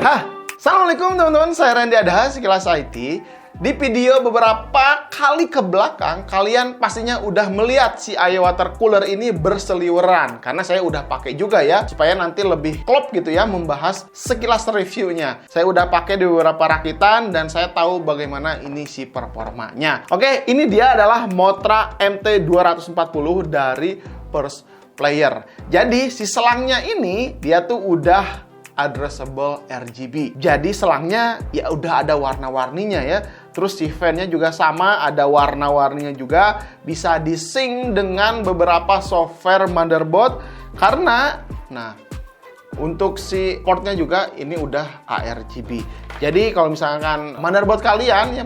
Assalamualaikum teman-teman, saya Randy Adaha, Sekilas IT. Di video beberapa kali ke belakang, kalian pastinya udah melihat si Ayo Water Cooler ini berseliweran. Karena saya udah pakai juga ya, supaya nanti lebih klop gitu ya, membahas sekilas reviewnya. Saya udah pakai di beberapa rakitan, dan saya tahu bagaimana ini si performanya. Oke, ini dia adalah Motra MT240 dari First Player. Jadi, si selangnya ini, dia tuh udah addressable RGB. Jadi selangnya ya udah ada warna-warninya ya. Terus si fan-nya juga sama, ada warna-warninya juga. Bisa di-sync dengan beberapa software motherboard. Karena, nah, untuk si portnya juga ini udah ARGB. Jadi kalau misalkan motherboard kalian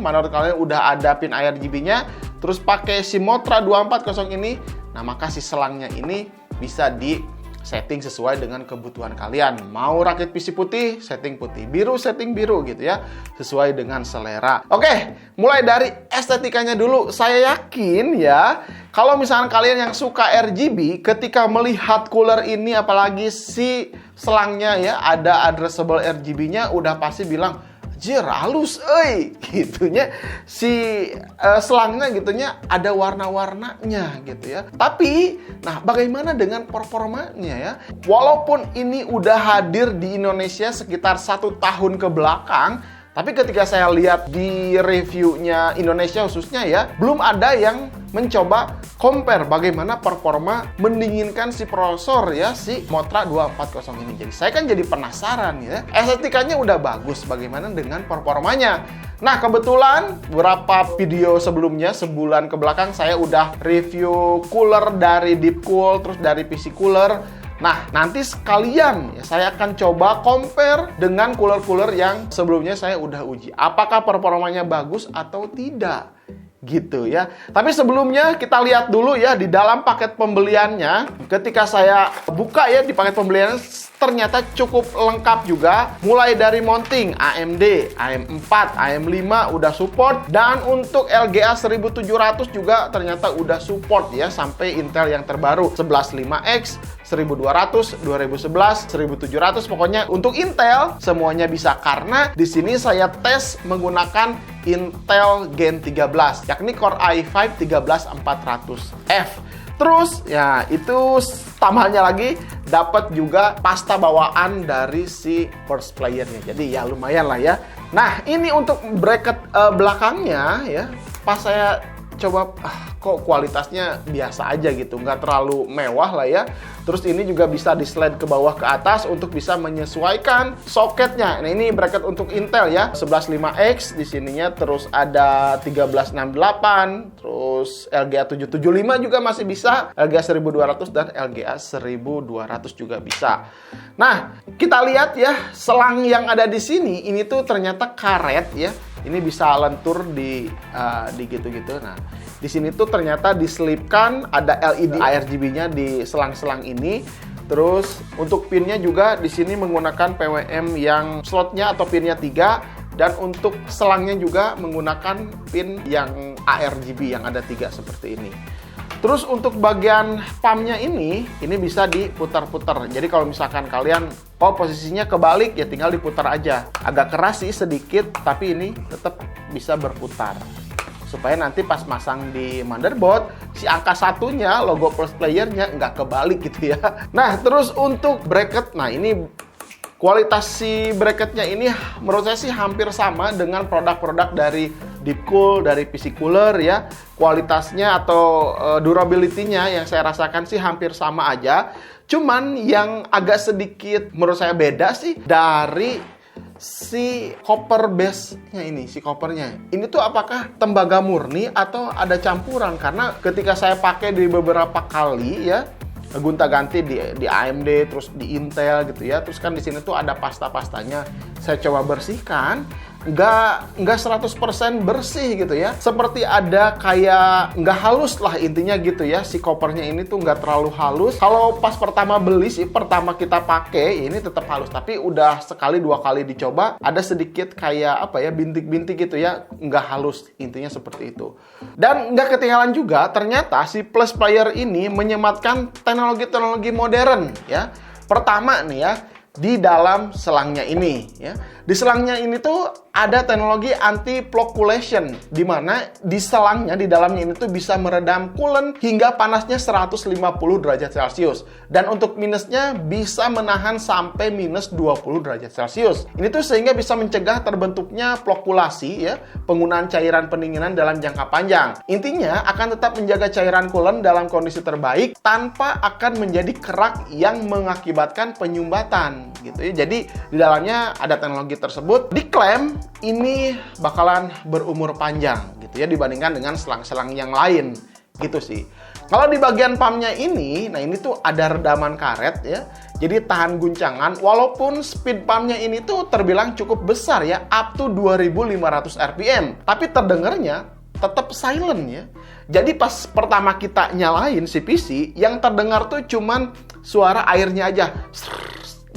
udah ada pin ARGB-nya, terus pakai si Motra 240 ini, nah maka si selangnya ini bisa di setting sesuai dengan kebutuhan kalian. Mau rakit PC putih, setting putih. Biru, setting biru gitu ya. Sesuai dengan selera. Oke, mulai dari estetikanya dulu. Saya yakin ya, kalau misalkan kalian yang suka RGB, ketika melihat cooler ini, apalagi si selangnya ya, ada addressable RGB-nya, udah pasti bilang, jir, halus, gitunya. Si selangnya gitunya ada warna-warnanya gitu ya. Tapi, nah bagaimana dengan performanya ya? Walaupun ini udah hadir di Indonesia sekitar 1 tahun ke belakang, tapi ketika saya lihat di reviewnya Indonesia khususnya ya, belum ada yang mencoba compare bagaimana performa mendinginkan si prosesor ya, si Motra 240 ini. Jadi saya kan jadi penasaran ya. Estetikanya udah bagus, bagaimana dengan performanya? Nah, kebetulan beberapa video sebelumnya, sebulan ke belakang, saya udah review cooler dari Deepcool, terus dari PC Cooler. Nah, nanti sekalian ya, saya akan coba compare dengan cooler-cooler yang sebelumnya saya udah uji. Apakah performanya bagus atau tidak? Gitu ya. Tapi sebelumnya kita lihat dulu ya di dalam paket pembeliannya. Ketika saya buka ya di paket pembeliannya, ternyata cukup lengkap juga. Mulai dari mounting AMD, AM4, AM5 udah support. Dan untuk LGA 1700 juga ternyata udah support ya, sampai Intel yang terbaru 115X, 1200, 2011, 1700. Pokoknya untuk Intel semuanya bisa, karena di sini saya tes menggunakan Intel Gen 13, yakni Core i5 13400F. Terus ya itu tambahnya lagi dapat juga pasta bawaan dari si First Player-nya. Jadi ya lumayan lah ya. Nah, ini untuk bracket belakangnya ya. Pas saya coba kok kualitasnya biasa aja gitu, nggak terlalu mewah lah ya. Terus ini juga bisa di slide ke bawah ke atas untuk bisa menyesuaikan soketnya. Nah, ini bracket untuk Intel ya, 115X di sininya, terus ada 1368, terus LGA 775 juga masih bisa, LGA 1200 dan LGA 1200 juga bisa. Nah, kita lihat ya, selang yang ada di sini ini tuh ternyata karet ya. Ini bisa lentur di gitu-gitu. Nah, di sini tuh ternyata diselipkan ada LED ARGB-nya di selang-selang ini. Terus untuk pinnya juga di sini menggunakan PWM yang slotnya atau pinnya 3, dan untuk selangnya juga menggunakan pin yang ARGB yang ada 3 seperti ini. Terus untuk bagian pumpnya ini bisa diputar-putar. Jadi kalau misalkan kalian posisinya kebalik ya, tinggal diputar aja. Agak keras sih sedikit, tapi ini tetap bisa berputar. Supaya nanti pas masang di motherboard, si angka 1-nya, logo First Player-nya nggak kebalik gitu ya. Nah, terus untuk bracket, nah ini kualitas si bracketnya ini menurut saya sih hampir sama dengan produk-produk dari Deepcool, dari PC Cooler ya. Kualitasnya atau durability-nya yang saya rasakan sih hampir sama aja. Cuman yang agak sedikit menurut saya beda sih dari si copper base-nya ini, si coppernya. Ini tuh apakah tembaga murni atau ada campuran? Karena ketika saya pakai di beberapa kali ya, gonta-ganti di AMD, terus di Intel gitu ya. Terus kan di sini tuh ada pasta-pastanya. Saya coba bersihkan, nggak 100% bersih gitu ya. Seperti ada kayak nggak halus lah intinya gitu ya. Si kopernya ini tuh nggak terlalu halus. Kalau pas pertama beli sih, pertama kita pakai ini tetap halus. Tapi udah sekali 2 kali dicoba, ada sedikit kayak apa ya, bintik-bintik gitu ya. Nggak halus, intinya seperti itu. Dan nggak ketinggalan juga, ternyata si Plus Player ini menyematkan teknologi-teknologi modern ya. Pertama nih ya, di dalam selangnya ini ya. Di selangnya ini tuh ada teknologi anti flocculation, di mana di selangnya di dalamnya ini tuh bisa meredam coolant hingga panasnya 150 derajat Celcius, dan untuk minusnya bisa menahan sampai minus 20 derajat Celcius. Ini tuh sehingga bisa mencegah terbentuknya flocculasi ya, penggunaan cairan pendinginan dalam jangka panjang. Intinya akan tetap menjaga cairan coolant dalam kondisi terbaik tanpa akan menjadi kerak yang mengakibatkan penyumbatan gitu ya. Jadi di dalamnya ada teknologi tersebut, diklaim ini bakalan berumur panjang gitu ya dibandingkan dengan selang-selang yang lain gitu sih. Kalau di bagian pumpnya ini, nah ini tuh ada redaman karet ya, jadi tahan guncangan walaupun speed pumpnya ini tuh terbilang cukup besar ya, up to 2500 rpm, tapi terdengarnya tetap silent ya. Jadi pas pertama kita nyalain CPC, yang terdengar tuh cuman suara airnya aja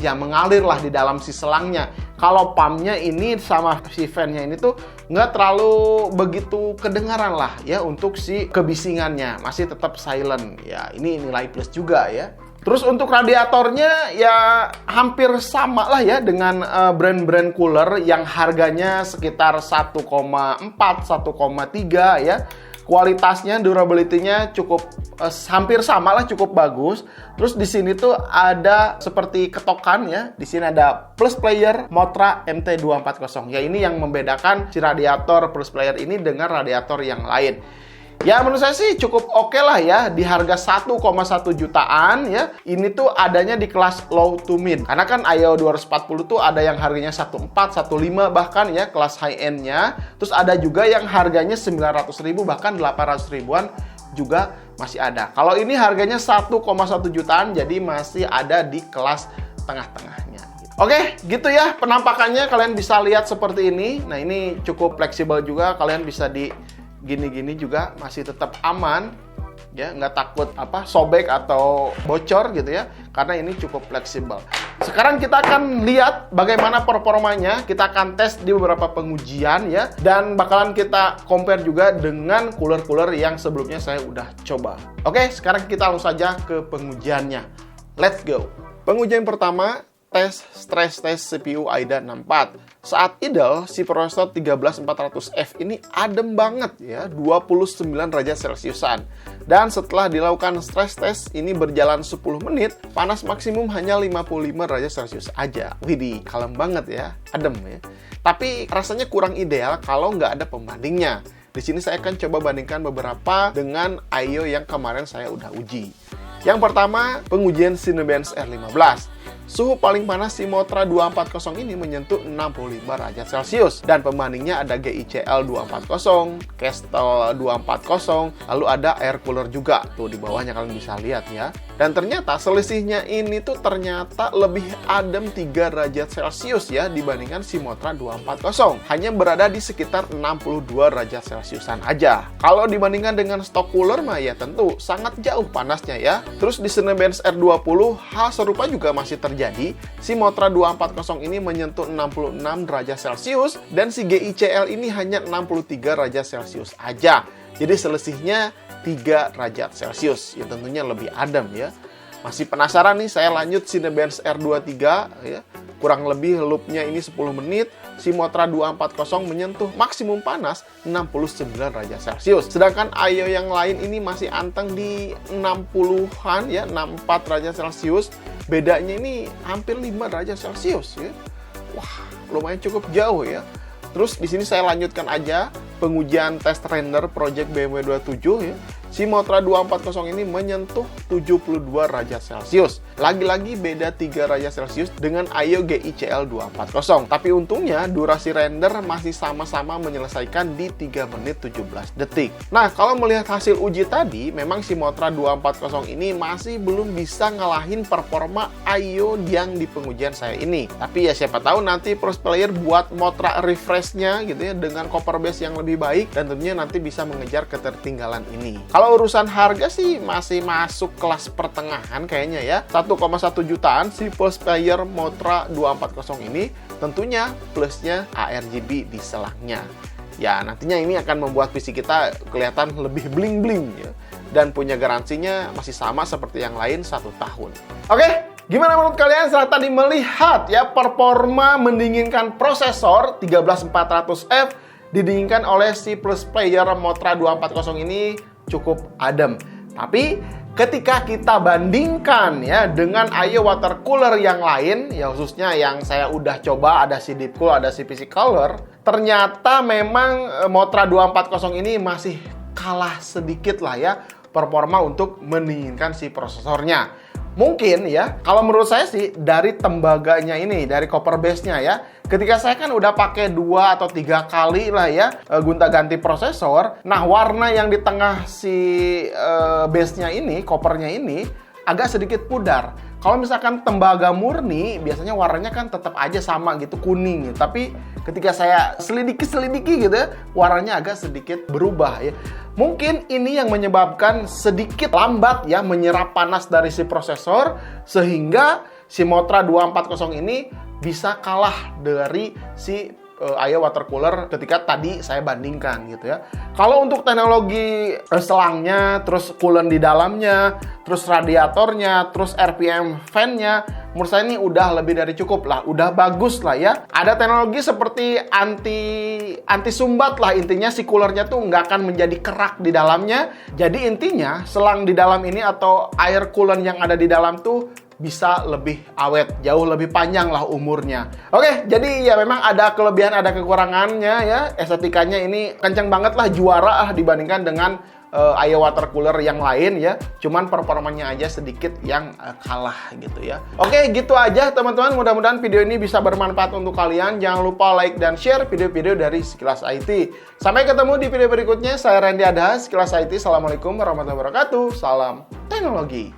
yang mengalir lah di dalam si selangnya. Kalau pumpnya ini sama si fan-nya ini tuh nggak terlalu begitu kedengaran lah ya untuk si kebisingannya, masih tetap silent ya. Ini nilai plus juga ya. Terus untuk radiatornya ya hampir sama lah ya dengan brand-brand cooler yang harganya sekitar 1,4, 1,3 ya. Kualitasnya, durability-nya cukup hampir sama lah, cukup bagus. Terus di sini tuh ada seperti ketokan ya. Di sini ada plus player Motra MT240. Ya ini yang membedakan si radiator plus player ini dengan radiator yang lain. Ya menurut saya sih cukup oke lah ya, di harga 1,1 jutaan ya. Ini tuh adanya di kelas low to mid. Karena kan AIO 240 tuh ada yang harganya 1,4, 1,5 bahkan ya kelas high end-nya. Terus ada juga yang harganya 900.000 bahkan 800 ribuan juga masih ada. Kalau ini harganya 1,1 jutaan, jadi masih ada di kelas tengah-tengahnya. Oke, gitu ya penampakannya, kalian bisa lihat seperti ini. Nah ini cukup fleksibel juga, kalian bisa di gini-gini juga masih tetap aman ya, nggak takut sobek atau bocor gitu ya, karena ini cukup fleksibel. Sekarang kita akan lihat bagaimana performanya, kita akan tes di beberapa pengujian ya, dan bakalan kita compare juga dengan cooler-cooler yang sebelumnya saya udah coba. Oke, sekarang kita langsung saja ke pengujiannya. Let's go. Pengujian pertama, tes stress test CPU AIDA 64. Saat idle, si prosesor 13400F ini adem banget ya, 29 derajat Celciusan. Dan setelah dilakukan stress test ini berjalan 10 menit, panas maksimum hanya 55 derajat Celcius aja. Widih, kalem banget ya, adem ya. Tapi rasanya kurang ideal kalau nggak ada pembandingnya. Di sini saya akan coba bandingkan beberapa dengan AIO yang kemarin saya udah uji. Yang pertama, pengujian Cinebench R15. Suhu paling panas si Motra 240 ini menyentuh 65 derajat Celcius. Dan pembandingnya ada GICL 240, Kestrel 240, lalu ada air cooler juga. Tuh di bawahnya kalian bisa lihat ya. Dan ternyata selisihnya ini tuh ternyata lebih adem 3 derajat Celcius ya dibandingkan si Motra 240. Hanya berada di sekitar 62 derajat Celciusan aja. Kalau dibandingkan dengan stok cooler mah ya tentu sangat jauh panasnya ya. Terus di Cinebench R20 hal serupa juga masih terjadi. Si Motra 240 ini menyentuh 66 derajat Celcius dan si GICL ini hanya 63 derajat Celcius aja. Jadi selisihnya 3 derajat Celcius. Ya tentunya lebih adem ya. Masih penasaran nih, saya lanjut Cinebench R23 ya. Kurang lebih loopnya ini 10 menit. Si Motra 240 menyentuh maksimum panas 69 derajat Celcius. Sedangkan AIO yang lain ini masih anteng di 60-an ya, 64 derajat Celcius. Bedanya ini hampir 5 derajat Celcius ya. Wah, lumayan cukup jauh ya. Terus di sini saya lanjutkan aja pengujian test render project BMW 27 ya. Si Motra 240 ini menyentuh 72 derajat Celcius. Lagi-lagi beda 3 derajat Celcius dengan AIO GICL 240. Tapi untungnya durasi render masih sama-sama menyelesaikan di 3 menit 17 detik. Nah, kalau melihat hasil uji tadi, memang si Motra 240 ini masih belum bisa ngalahin performa AIO yang di pengujian saya ini. Tapi ya siapa tahu nanti Pro Player buat Motra refresh-nya gitu ya dengan copper base yang lebih baik, dan tentunya nanti bisa mengejar ketertinggalan ini. Kalau urusan harga sih masih masuk kelas pertengahan kayaknya ya. 1,1 jutaan si Pulse Player Motra 240 ini, tentunya plusnya ARGB di selangnya. Ya nantinya ini akan membuat PC kita kelihatan lebih bling-bling ya. Dan punya garansinya masih sama seperti yang lain 1 tahun. Oke, Gimana menurut kalian setelah tadi melihat ya performa mendinginkan prosesor 13400F didinginkan oleh si Plus Player Motra 240 ini cukup adem. Tapi ketika kita bandingkan ya dengan IO water cooler yang lain, ya khususnya yang saya udah coba, ada si Deepcool, ada si PC Cooler, ternyata memang Motra 240 ini masih kalah sedikit lah ya performa untuk mendinginkan si prosesornya. Mungkin ya, kalau menurut saya sih dari tembaganya ini, dari copper base-nya ya, ketika saya kan udah pakai 2 atau 3 kali lah ya gonta-ganti prosesor, nah warna yang di tengah si base-nya ini, coppernya ini agak sedikit pudar. Kalau misalkan tembaga murni, biasanya warnanya kan tetap aja sama gitu, kuning gitu. Tapi ketika saya selidiki gitu ya, warnanya agak sedikit berubah ya. Mungkin ini yang menyebabkan sedikit lambat ya menyerap panas dari si prosesor, sehingga si Motra 240 ini bisa kalah dari si IO water cooler ketika tadi saya bandingkan gitu ya. Kalau untuk teknologi selangnya, terus coolant di dalamnya, terus radiatornya, terus RPM fan-nya, menurut saya ini udah lebih dari cukup lah, udah bagus lah ya. Ada teknologi seperti anti sumbat lah, intinya si coolernya tuh nggak akan menjadi kerak di dalamnya. Jadi intinya selang di dalam ini atau air coolant yang ada di dalam tuh bisa lebih awet, jauh lebih panjang lah umurnya. Oke, jadi ya memang ada kelebihan, ada kekurangannya ya. Estetikanya ini kenceng banget lah, juara lah dibandingkan dengan IO water cooler yang lain ya. Cuman performanya aja sedikit yang kalah gitu ya. Oke, gitu aja teman-teman. Mudah-mudahan video ini bisa bermanfaat untuk kalian. Jangan lupa like dan share video-video dari Sekilas IT. Sampai ketemu di video berikutnya. Saya Randy Adha, Sekilas IT. Assalamualaikum warahmatullahi wabarakatuh. Salam teknologi.